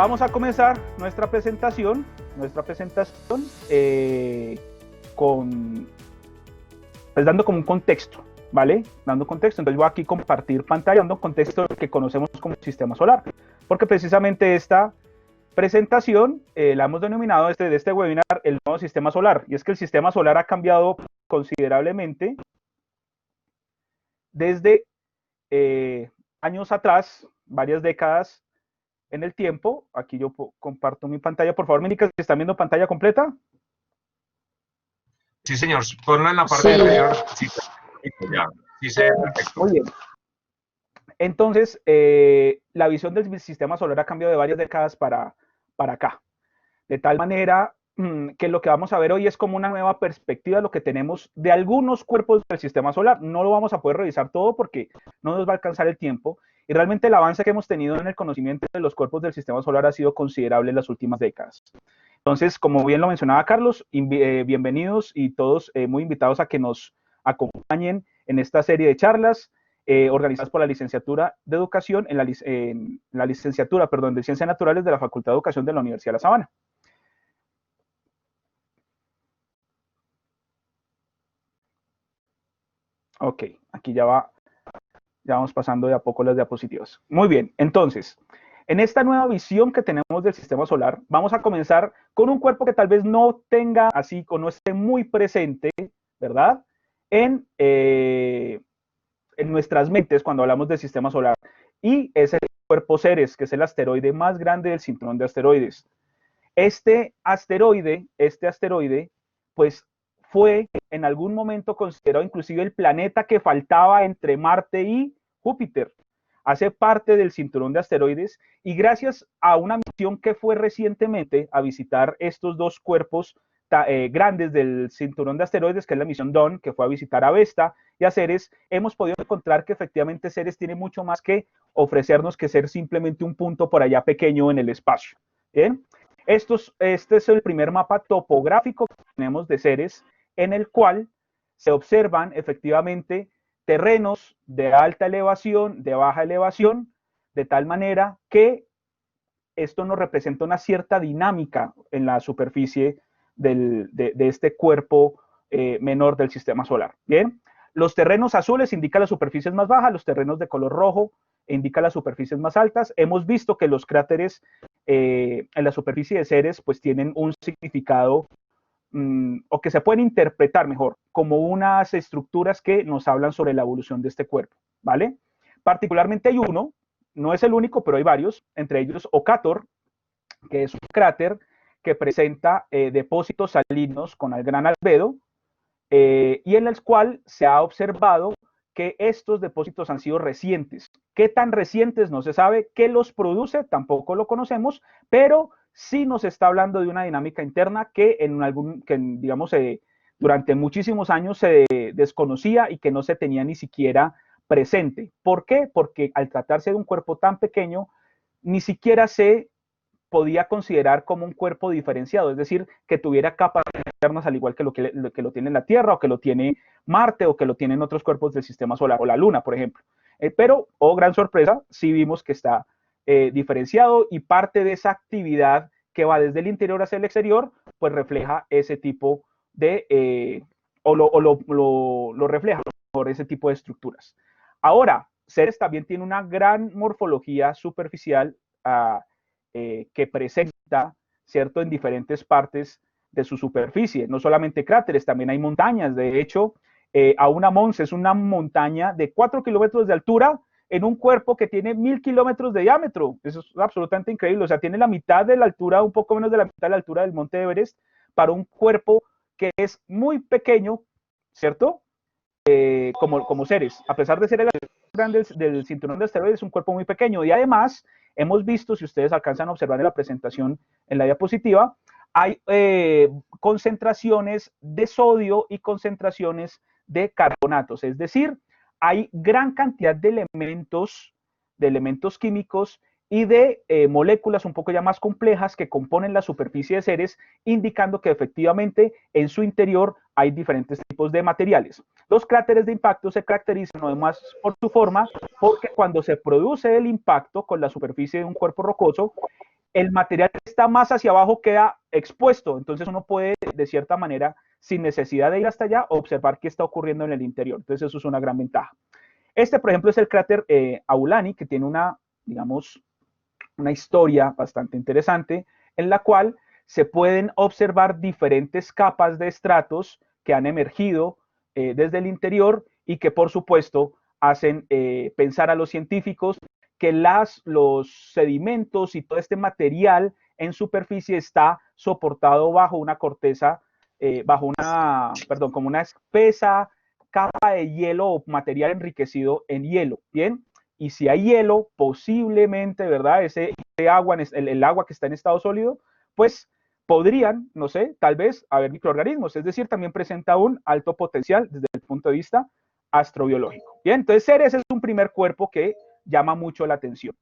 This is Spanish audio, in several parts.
Vamos a comenzar nuestra presentación pues dando como un contexto, ¿vale? Dando contexto, entonces voy aquí a compartir pantalla, dando contexto que conocemos como sistema solar, porque precisamente esta presentación la hemos denominado de este webinar el nuevo sistema solar, y es que el sistema solar ha cambiado considerablemente desde años atrás, varias décadas en el tiempo. Aquí yo comparto mi pantalla, por favor me indican si están viendo pantalla completa. Sí, señor, ponlo en la parte inferior. Sí, ya. Sí, se ve perfecto. Muy bien. Entonces, la visión del sistema solar ha cambiado de varias décadas para acá. De tal manera que lo que vamos a ver hoy es como una nueva perspectiva de lo que tenemos de algunos cuerpos del sistema solar. No lo vamos a poder revisar todo porque no nos va a alcanzar el tiempo. Y realmente el avance que hemos tenido en el conocimiento de los cuerpos del sistema solar ha sido considerable en las últimas décadas. Entonces, como bien lo mencionaba Carlos, bienvenidos y todos muy invitados a que nos acompañen en esta serie de charlas organizadas por la Licenciatura de Educación, en la Licenciatura, de Ciencias Naturales de la Facultad de Educación de la Universidad de La Sabana. Ok, aquí ya vamos pasando de a poco las diapositivas. Muy bien, entonces, en esta nueva visión que tenemos del sistema solar, vamos a comenzar con un cuerpo que tal vez no tenga así o no esté muy presente, ¿verdad? En nuestras mentes cuando hablamos del sistema solar. Y es el cuerpo Ceres, que es el asteroide más grande del cinturón de asteroides. Este asteroide, pues fue en algún momento considerado inclusive el planeta que faltaba entre Marte y Júpiter. Hace parte del cinturón de asteroides y gracias a una misión que fue recientemente a visitar estos dos cuerpos grandes del cinturón de asteroides, que es la misión Dawn, que fue a visitar a Vesta y a Ceres, hemos podido encontrar que efectivamente Ceres tiene mucho más que ofrecernos que ser simplemente un punto por allá pequeño en el espacio. ¿Bien? Este es el primer mapa topográfico que tenemos de Ceres, en el cual se observan efectivamente terrenos de alta elevación, de baja elevación, de tal manera que esto nos representa una cierta dinámica en la superficie de este cuerpo menor del sistema solar. Bien, los terrenos azules indican las superficies más bajas, los terrenos de color rojo indican las superficies más altas. Hemos visto que los cráteres en la superficie de Ceres pues tienen un significado o que se pueden interpretar mejor como unas estructuras que nos hablan sobre la evolución de este cuerpo, ¿vale? Particularmente hay uno, no es el único, pero hay varios, entre ellos Ocator, que es un cráter que presenta depósitos salinos con gran albedo y en el cual se ha observado que estos depósitos han sido recientes. ¿Qué tan recientes? No se sabe. ¿Qué los produce? Tampoco lo conocemos, pero sí nos está hablando de una dinámica interna que digamos, durante muchísimos años se desconocía y que no se tenía ni siquiera presente. ¿Por qué? Porque al tratarse de un cuerpo tan pequeño, ni siquiera se podía considerar como un cuerpo diferenciado, es decir, que tuviera capas internas al igual que lo tiene la Tierra o que lo tiene Marte o que lo tienen otros cuerpos del sistema solar o la Luna, por ejemplo. Pero, gran sorpresa, sí vimos que está diferenciado y parte de esa actividad que va desde el interior hacia el exterior, pues refleja ese tipo de, lo refleja por ese tipo de estructuras. Ahora, Ceres también tiene una gran morfología superficial que presenta, ¿cierto?, en diferentes partes de su superficie. No solamente cráteres, también hay montañas. De hecho, Auna Mons es una montaña de 4 kilómetros de altura en un cuerpo que tiene 1000 kilómetros de diámetro. Eso es absolutamente increíble. O sea, tiene la mitad de la altura, un poco menos de la mitad de la altura del monte Everest para un cuerpo que es muy pequeño, ¿cierto? Como Ceres. A pesar de ser el grande del cinturón de asteroides, es un cuerpo muy pequeño. Y además, hemos visto, si ustedes alcanzan a observar en la presentación, en la diapositiva, hay concentraciones de sodio y concentraciones de carbonatos. Es decir, hay gran cantidad de elementos químicos y de moléculas un poco ya más complejas que componen la superficie de Ceres, indicando que efectivamente en su interior hay diferentes tipos de materiales. Los cráteres de impacto se caracterizan además por su forma, porque cuando se produce el impacto con la superficie de un cuerpo rocoso, el material que está más hacia abajo queda expuesto, entonces uno puede, de cierta manera, sin necesidad de ir hasta allá, observar qué está ocurriendo en el interior. Entonces eso es una gran ventaja. Este, por ejemplo, es el cráter Aulani, que tiene una, digamos, una historia bastante interesante, en la cual se pueden observar diferentes capas de estratos que han emergido desde el interior y que, por supuesto, hacen pensar a los científicos que los sedimentos y todo este material en superficie está soportado bajo una corteza, como una espesa capa de hielo o material enriquecido en hielo, ¿bien? Y si hay hielo, posiblemente, ¿verdad? Ese agua, el agua que está en estado sólido, pues podrían, no sé, tal vez haber microorganismos, es decir, también presenta un alto potencial desde el punto de vista astrobiológico. Bien, entonces Ceres es un primer cuerpo que llama mucho la atención.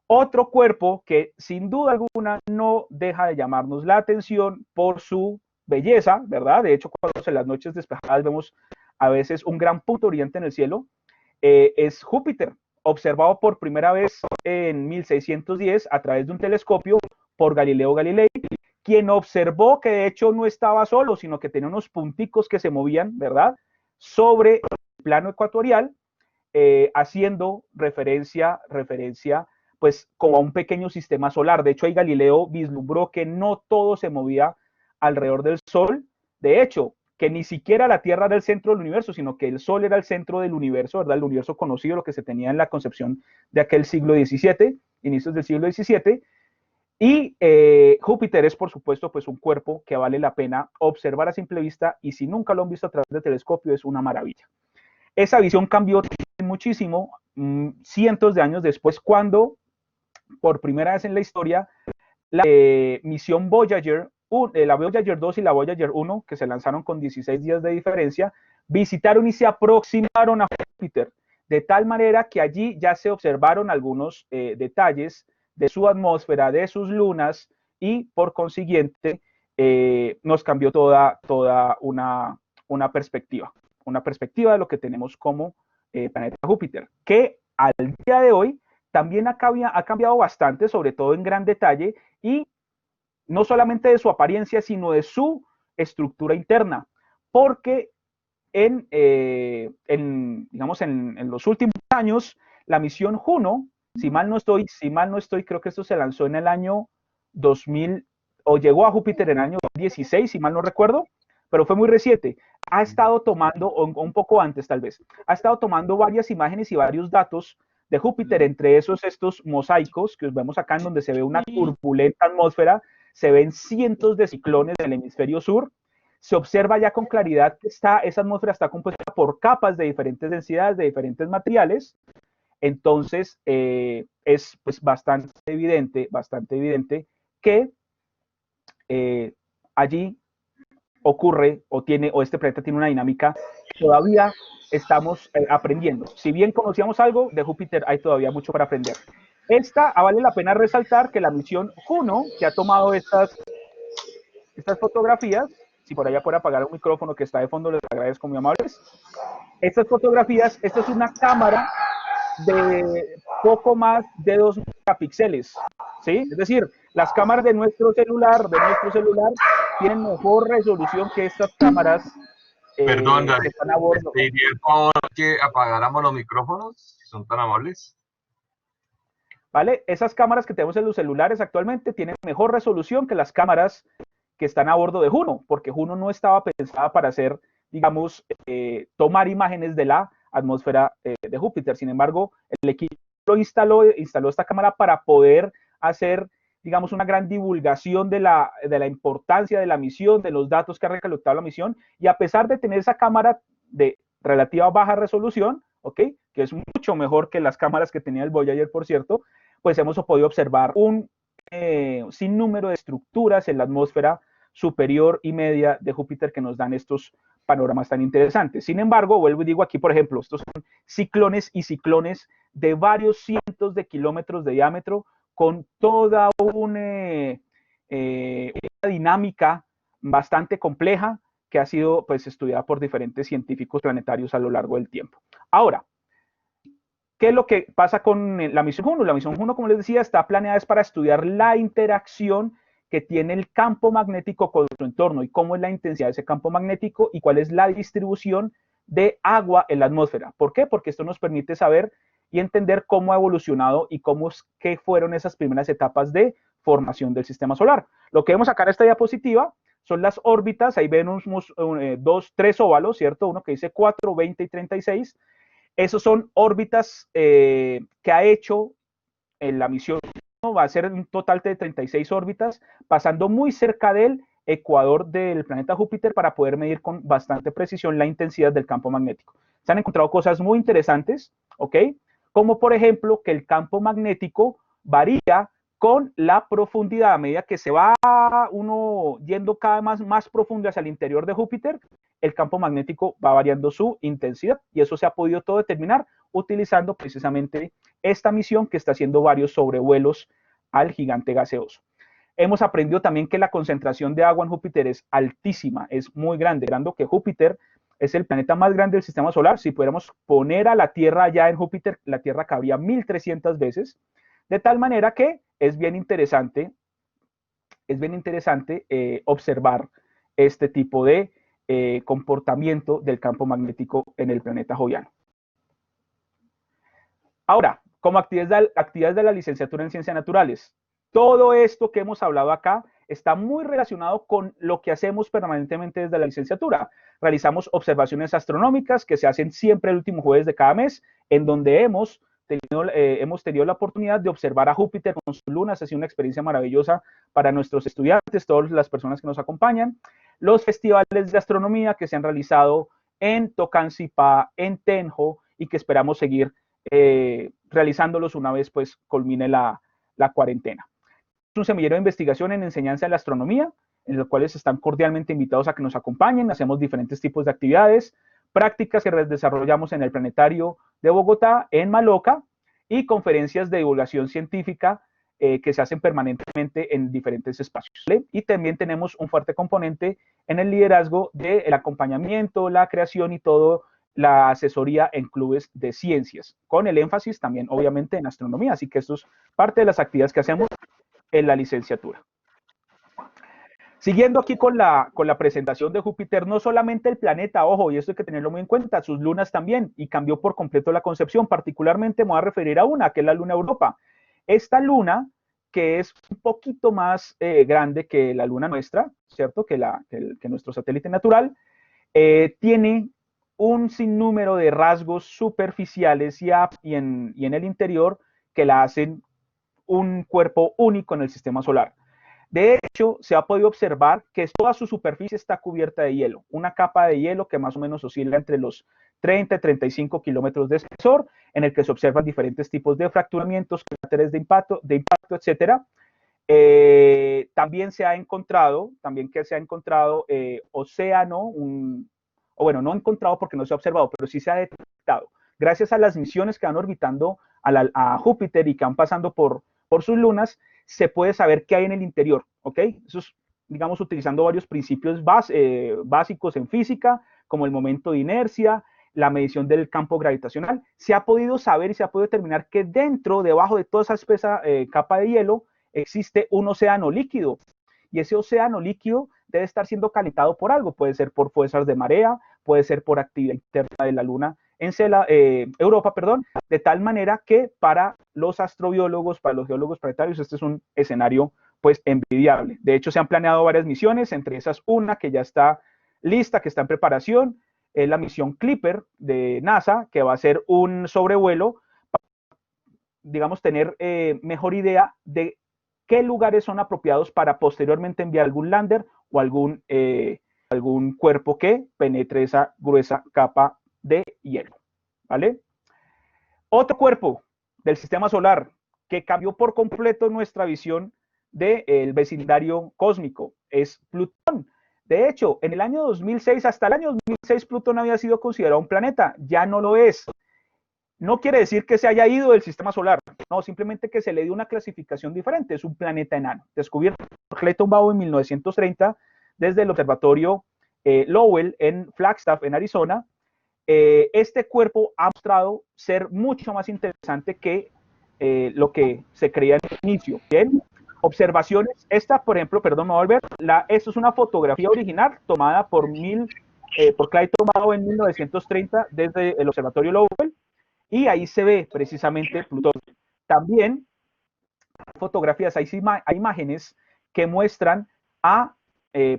Otro cuerpo que sin duda alguna no deja de llamarnos la atención por su belleza, ¿verdad? De hecho, cuando en las noches despejadas vemos a veces un gran punto brillante en el cielo, es Júpiter, observado por primera vez en 1610 a través de un telescopio por Galileo Galilei, quien observó que de hecho no estaba solo, sino que tenía unos punticos que se movían, ¿verdad?, sobre el plano ecuatorial, haciendo referencia, pues, como a un pequeño sistema solar. De hecho, ahí Galileo vislumbró que no todo se movía alrededor del Sol. De hecho, que ni siquiera la Tierra era el centro del universo, sino que el Sol era el centro del universo, ¿verdad? El universo conocido, lo que se tenía en la concepción de aquel siglo XVII, inicios del siglo XVII. Y Júpiter es, por supuesto, pues un cuerpo que vale la pena observar a simple vista, y si nunca lo han visto a través del telescopio, es una maravilla. Esa visión cambió muchísimo cientos de años después, cuando por primera vez en la historia la misión Voyager, la Voyager 2 y la Voyager 1, que se lanzaron con 16 días de diferencia, visitaron y se aproximaron a Júpiter, de tal manera que allí ya se observaron algunos detalles de su atmósfera, de sus lunas, y por consiguiente nos cambió toda una perspectiva de lo que tenemos como planeta Júpiter, que al día de hoy también ha cambiado bastante, sobre todo en gran detalle, y no solamente de su apariencia, sino de su estructura interna, porque digamos, en los últimos años, la misión Juno, si mal no estoy, creo que esto se lanzó en el año 2000, o llegó a Júpiter en el año 2016, si mal no recuerdo, pero fue muy reciente. Ha estado tomando, o un poco antes tal vez, ha estado tomando varias imágenes y varios datos de Júpiter, entre esos estos mosaicos que vemos acá, en donde se ve una turbulenta atmósfera, se ven cientos de ciclones del hemisferio sur, se observa ya con claridad que esa atmósfera está compuesta por capas de diferentes densidades, de diferentes materiales. Entonces es pues bastante evidente que allí ocurre o este planeta tiene una dinámica que todavía estamos aprendiendo. Si bien conocíamos algo de Júpiter, hay todavía mucho para aprender. Vale la pena resaltar que la misión Juno, que ha tomado estas fotografías, si por allá puede apagar un micrófono que está de fondo, les agradezco, muy amables. Estas fotografías, esta es una cámara de poco más de 2 megapíxeles, ¿sí? Es decir, las cámaras de nuestro celular tienen mejor resolución que estas cámaras Perdón, David, que están a bordo. ¿te diría el favor que apagáramos los micrófonos, si son tan amables? ¿Vale? Esas cámaras que tenemos en los celulares actualmente tienen mejor resolución que las cámaras que están a bordo de Juno, porque Juno no estaba pensada para hacer, digamos, tomar imágenes de la atmósfera de Júpiter. Sin embargo, el equipo instaló esta cámara para poder hacer, digamos, una gran divulgación de la importancia de la misión, de los datos que ha recolectado la misión, y a pesar de tener esa cámara de relativa baja resolución, ¿ok?, que es mucho mejor que las cámaras que tenía el Voyager, por cierto, pues hemos podido observar un sinnúmero de estructuras en la atmósfera superior y media de Júpiter que nos dan estos panoramas tan interesantes. Sin embargo, vuelvo y digo aquí, por ejemplo, estos son ciclones y ciclones de varios cientos de kilómetros de diámetro, con toda una dinámica bastante compleja que ha sido pues estudiada por diferentes científicos planetarios a lo largo del tiempo. Ahora, ¿Qué es lo que pasa con la misión 1? La misión 1, como les decía, está planeada es para estudiar la interacción que tiene el campo magnético con su entorno y cómo es la intensidad de ese campo magnético y cuál es la distribución de agua en la atmósfera. ¿Por qué? Porque esto nos permite saber y entender cómo ha evolucionado y qué fueron esas primeras etapas de formación del sistema solar. Lo que vemos acá en esta diapositiva son las órbitas, ahí ven tres óvalos, ¿cierto? Uno que dice 4, 20 y 36. Esos son órbitas que ha hecho en la misión, ¿no? Va a ser un total de 36 órbitas, pasando muy cerca del ecuador del planeta Júpiter para poder medir con bastante precisión la intensidad del campo magnético. Se han encontrado cosas muy interesantes, ¿ok? Como por ejemplo que el campo magnético varía con la profundidad. A medida que se va uno yendo cada vez más profundo hacia el interior de Júpiter, el campo magnético va variando su intensidad y eso se ha podido todo determinar utilizando precisamente esta misión que está haciendo varios sobrevuelos al gigante gaseoso. Hemos aprendido también que la concentración de agua en Júpiter es altísima, es muy grande, dando que Júpiter es el planeta más grande del sistema solar. Si pudiéramos poner a la Tierra allá en Júpiter, la Tierra cabría 1300 veces, de tal manera que es bien interesante observar este tipo de comportamiento del campo magnético en el planeta joviano. Ahora, como actividades de la licenciatura en Ciencias Naturales, todo esto que hemos hablado acá está muy relacionado con lo que hacemos permanentemente desde la licenciatura. Realizamos observaciones astronómicas que se hacen siempre el último jueves de cada mes, en donde hemos tenido la oportunidad de observar a Júpiter con sus lunas. Ha sido una experiencia maravillosa para nuestros estudiantes, todas las personas que nos acompañan. Los festivales de astronomía que se han realizado en Tocancipá, en Tenjo, y que esperamos seguir realizándolos una vez pues culmine la cuarentena. Es un semillero de investigación en enseñanza de la astronomía, en los cuales están cordialmente invitados a que nos acompañen. Hacemos diferentes tipos de actividades, prácticas que desarrollamos en el Planetario de Bogotá, en Maloca, y conferencias de divulgación científica que se hacen permanentemente en diferentes espacios. ¿Vale? Y también tenemos un fuerte componente en el liderazgo del acompañamiento, la creación y todo la asesoría en clubes de ciencias, con el énfasis también obviamente en astronomía, así que esto es parte de las actividades que hacemos en la licenciatura. Siguiendo aquí con la presentación de Júpiter, no solamente el planeta, ojo, y esto hay que tenerlo muy en cuenta, sus lunas también, y cambió por completo la concepción. Particularmente me voy a referir a una, que es la luna Europa. Esta luna, que es un poquito más grande que la luna nuestra, ¿cierto? Que nuestro satélite natural, tiene un sinnúmero de rasgos superficiales y en el interior que la hacen un cuerpo único en el sistema solar. De hecho, se ha podido observar que toda su superficie está cubierta de hielo, una capa de hielo que más o menos oscila entre los 30 y 35 kilómetros de espesor, en el que se observan diferentes tipos de fracturamientos, cráteres de impacto, etc. También se ha encontrado océano, o bueno, no encontrado porque no se ha observado, pero sí se ha detectado. Gracias a las misiones que van orbitando a Júpiter y que van pasando por sus lunas, se puede saber qué hay en el interior, ¿ok? Eso es, digamos, utilizando varios principios básicos en física, como el momento de inercia, la medición del campo gravitacional. Se ha podido saber y se ha podido determinar que debajo de toda esa espesa capa de hielo, existe un océano líquido. Y ese océano líquido debe estar siendo calentado por algo. Puede ser por fuerzas de marea, puede ser por actividad interna de la Luna en Europa, de tal manera que para los astrobiólogos, para los geólogos planetarios, este es un escenario pues envidiable. De hecho, se han planeado varias misiones, entre esas una que ya está lista, que está en preparación, es la misión Clipper de NASA, que va a ser un sobrevuelo para, digamos, tener mejor idea de qué lugares son apropiados para posteriormente enviar algún lander o algún cuerpo que penetre esa gruesa capa de hielo, ¿vale? Otro cuerpo del sistema solar que cambió por completo nuestra visión del vecindario cósmico es Plutón. De hecho, en el año 2006, hasta el año 2006, Plutón había sido considerado un planeta, ya no lo es. No quiere decir que se haya ido del sistema solar, no, simplemente que se le dio una clasificación diferente, es un planeta enano, descubierto por Clayton Bow en 1930 desde el observatorio Lowell en Flagstaff, en Arizona, este cuerpo ha mostrado ser mucho más interesante que lo que se creía en el inicio. Bien, observaciones. Esta, por ejemplo, perdón, me voy a volver. Esto es una fotografía original tomada por Clyde Tombaugh en 1930 desde el Observatorio Lowell, y ahí se ve precisamente Plutón. También fotografías, hay imágenes que muestran a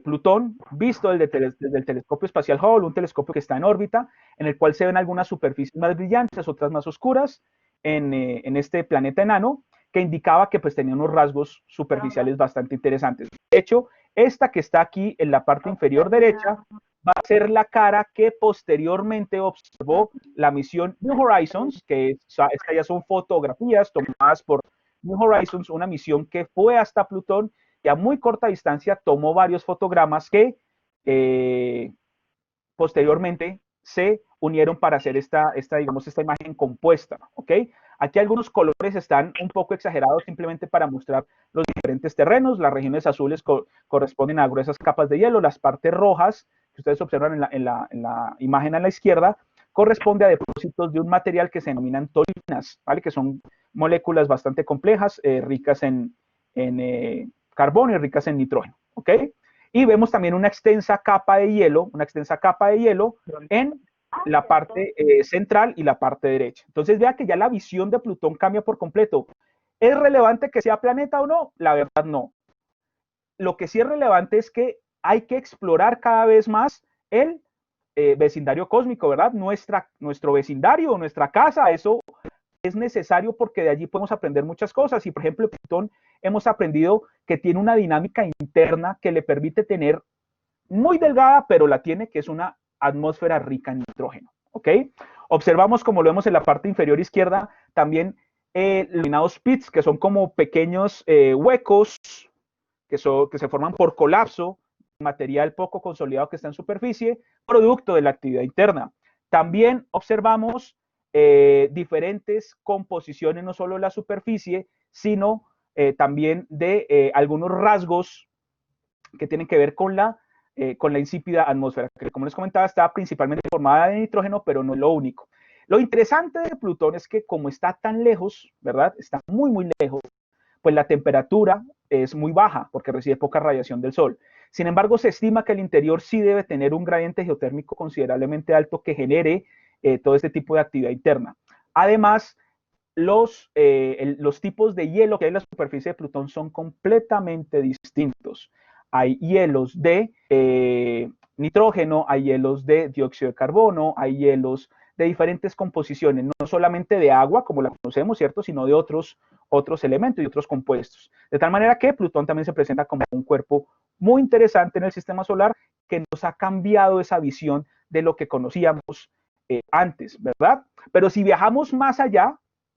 Plutón visto desde el telescopio espacial Hubble, un telescopio que está en órbita, en el cual se ven algunas superficies más brillantes, otras más oscuras en este planeta enano, que indicaba que pues tenía unos rasgos superficiales bastante interesantes. De hecho, esta que está aquí en la parte inferior derecha va a ser la cara que posteriormente observó la misión New Horizons, que estas ya son fotografías tomadas por New Horizons, una misión que fue hasta Plutón y a muy corta distancia tomó varios fotogramas que posteriormente se unieron para hacer esta imagen compuesta, ¿ok? Aquí algunos colores están un poco exagerados simplemente para mostrar los diferentes terrenos. Las regiones azules corresponden a gruesas capas de hielo, las partes rojas que ustedes observan en la imagen a la izquierda corresponde a depósitos de un material que se denominan tolinas, ¿vale? Que son moléculas bastante complejas, ricas en carbono y ricas en nitrógeno, ¿ok? Y vemos también una extensa capa de hielo en la parte central y la parte derecha. Entonces vea que ya la visión de Plutón cambia por completo. ¿Es relevante que sea planeta o no? La verdad no. Lo que sí es relevante es que hay que explorar cada vez más el vecindario cósmico, ¿verdad? Nuestro vecindario, nuestra casa, eso es necesario porque de allí podemos aprender muchas cosas. Y por ejemplo, Plutón hemos aprendido que tiene una dinámica interna que le permite tener muy delgada, pero la tiene, que es una atmósfera rica en nitrógeno, ¿ok? Observamos, como lo vemos en la parte inferior izquierda, también los denominados pits, que son como pequeños huecos que se forman por colapso, material poco consolidado que está en superficie, producto de la actividad interna. También observamos diferentes composiciones, no solo de la superficie, sino también de algunos rasgos que tienen que ver con la insípida atmósfera, que como les comentaba está principalmente formada de nitrógeno, pero no es lo único. Lo interesante de Plutón es que como está tan lejos, ¿verdad? Está muy, muy lejos, pues la temperatura es muy baja porque recibe poca radiación del Sol. Sin embargo, se estima que el interior sí debe tener un gradiente geotérmico considerablemente alto que genere todo este tipo de actividad interna. Además, los tipos de hielo que hay en la superficie de Plutón son completamente distintos. Hay hielos de nitrógeno, hay hielos de dióxido de carbono, hay hielos de diferentes composiciones, no solamente de agua, como la conocemos, ¿cierto?, sino de otros elementos y otros compuestos. De tal manera que Plutón también se presenta como un cuerpo muy interesante en el sistema solar que nos ha cambiado esa visión de lo que conocíamos antes, ¿verdad? Pero si viajamos más allá,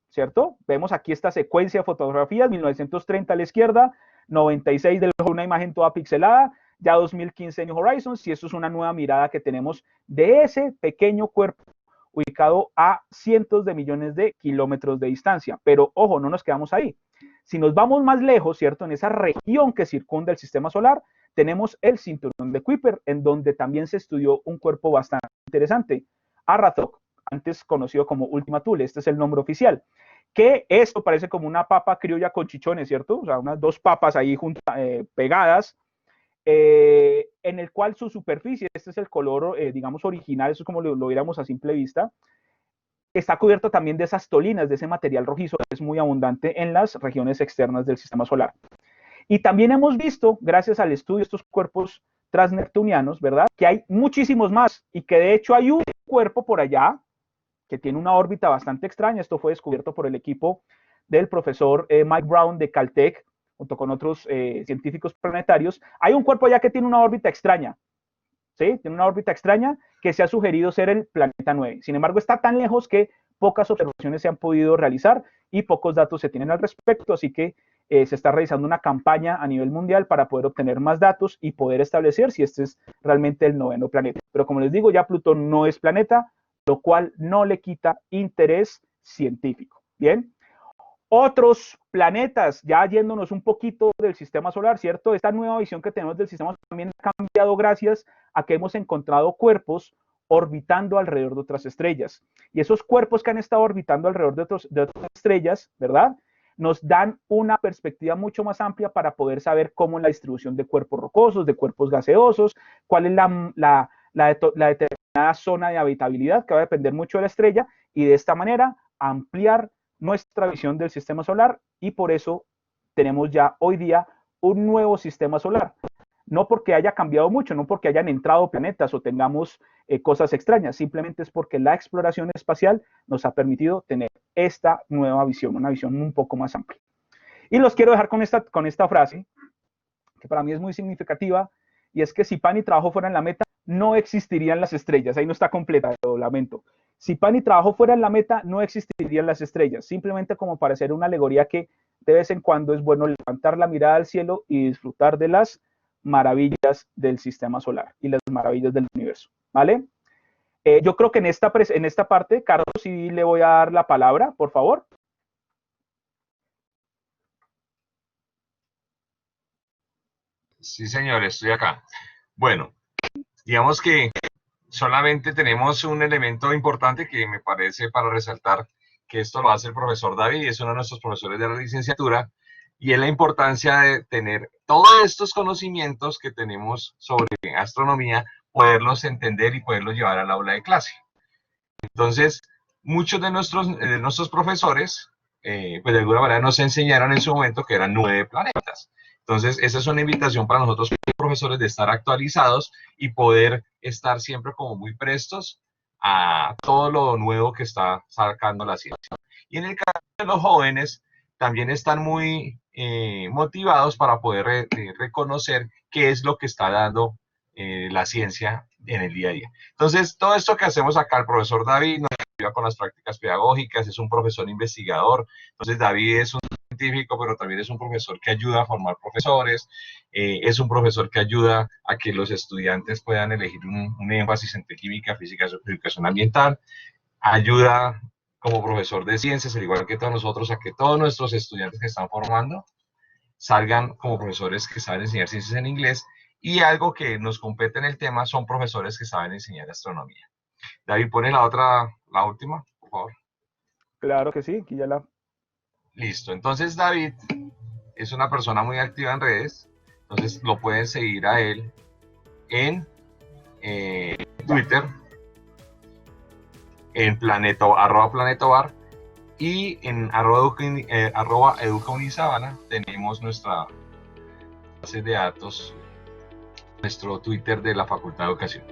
¿cierto? Vemos aquí esta secuencia de fotografías, 1930 a la izquierda, 96 de una imagen toda pixelada, ya 2015 New Horizons, y esto es una nueva mirada que tenemos de ese pequeño cuerpo ubicado a cientos de millones de kilómetros de distancia. Pero ojo, no nos quedamos ahí. Si nos vamos más lejos, ¿cierto? En esa región que circunda el sistema solar, tenemos el cinturón de Kuiper, en donde también se estudió un cuerpo bastante interesante, Arrathok, antes conocido como Ultima Thule, este es el nombre oficial, que esto parece como una papa criolla con chichones, ¿cierto? O sea, unas dos papas ahí juntas, pegadas, en el cual su superficie, este es el color, digamos, original, eso es como lo viéramos a simple vista, está cubierto también de esas tolinas, de ese material rojizo que es muy abundante en las regiones externas del sistema solar. Y también hemos visto, gracias al estudio de estos cuerpos transneptunianos, ¿verdad?, que hay muchísimos más y que de hecho hay un cuerpo por allá que tiene una órbita bastante extraña. Esto fue descubierto por el equipo del profesor Mike Brown de Caltech, junto con otros científicos planetarios. Hay un cuerpo allá que tiene una órbita extraña, ¿sí? Tiene una órbita extraña que se ha sugerido ser el planeta 9. Sin embargo, está tan lejos que pocas observaciones se han podido realizar y pocos datos se tienen al respecto, así que se está realizando una campaña a nivel mundial para poder obtener más datos y poder establecer si este es realmente el 9º planeta. Pero como les digo, ya Plutón no es planeta, lo cual no le quita interés científico. Bien, otros planetas, ya yéndonos un poquito del sistema solar, ¿cierto? Esta nueva visión que tenemos del sistema solar también ha cambiado gracias a que hemos encontrado cuerpos orbitando alrededor de otras estrellas. Y esos cuerpos que han estado orbitando alrededor de otras estrellas, ¿verdad?, nos dan una perspectiva mucho más amplia para poder saber cómo es la distribución de cuerpos rocosos, de cuerpos gaseosos, cuál es la determinada zona de habitabilidad, que va a depender mucho de la estrella, y de esta manera ampliar nuestra visión del sistema solar, y por eso tenemos ya hoy día un nuevo sistema solar. No porque haya cambiado mucho, no porque hayan entrado planetas o tengamos cosas extrañas, simplemente es porque la exploración espacial nos ha permitido tener esta nueva visión, una visión un poco más amplia. Y los quiero dejar con esta frase, que para mí es muy significativa, y es que si pan y trabajo fueran la meta, no existirían las estrellas. Ahí no está completa, lo lamento. Si pan y trabajo fueran la meta, no existirían las estrellas. Simplemente como para hacer una alegoría que de vez en cuando es bueno levantar la mirada al cielo y disfrutar de las maravillas del sistema solar y las maravillas del universo, ¿vale? Yo creo que en esta parte, Carlos, sí le voy a dar la palabra, por favor. Sí, señor, estoy acá. Bueno, digamos que solamente tenemos un elemento importante que me parece para resaltar, que esto lo hace el profesor David, es uno de nuestros profesores de la licenciatura, y es la importancia de tener todos estos conocimientos que tenemos sobre astronomía, poderlos entender y poderlos llevar al aula de clase. Entonces, muchos de nuestros profesores, pues de alguna manera nos enseñaron en su momento que eran 9 planetas. Entonces, esa es una invitación para nosotros profesores de estar actualizados y poder estar siempre como muy prestos a todo lo nuevo que está sacando la ciencia. Y en el caso de los jóvenes, también están muy motivados para poder reconocer qué es lo que está dando la ciencia en el día a día. Entonces, todo esto que hacemos acá, el profesor David nos ayuda con las prácticas pedagógicas, es un profesor investigador. Entonces, David es un científico, pero también es un profesor que ayuda a formar profesores, es un profesor que ayuda a que los estudiantes puedan elegir un énfasis entre química, física, educación ambiental, ayuda como profesor de ciencias, al igual que todos nosotros, a que todos nuestros estudiantes que están formando salgan como profesores que saben enseñar ciencias en inglés, y algo que nos compete en el tema son profesores que saben enseñar astronomía. David, pone la última, por favor. Claro que sí, aquí ya la... Listo, entonces David es una persona muy activa en redes, entonces lo pueden seguir a él en Twitter, en @planetobar, y en @educaunizabana tenemos nuestra base de datos, nuestro Twitter de la Facultad de Educación.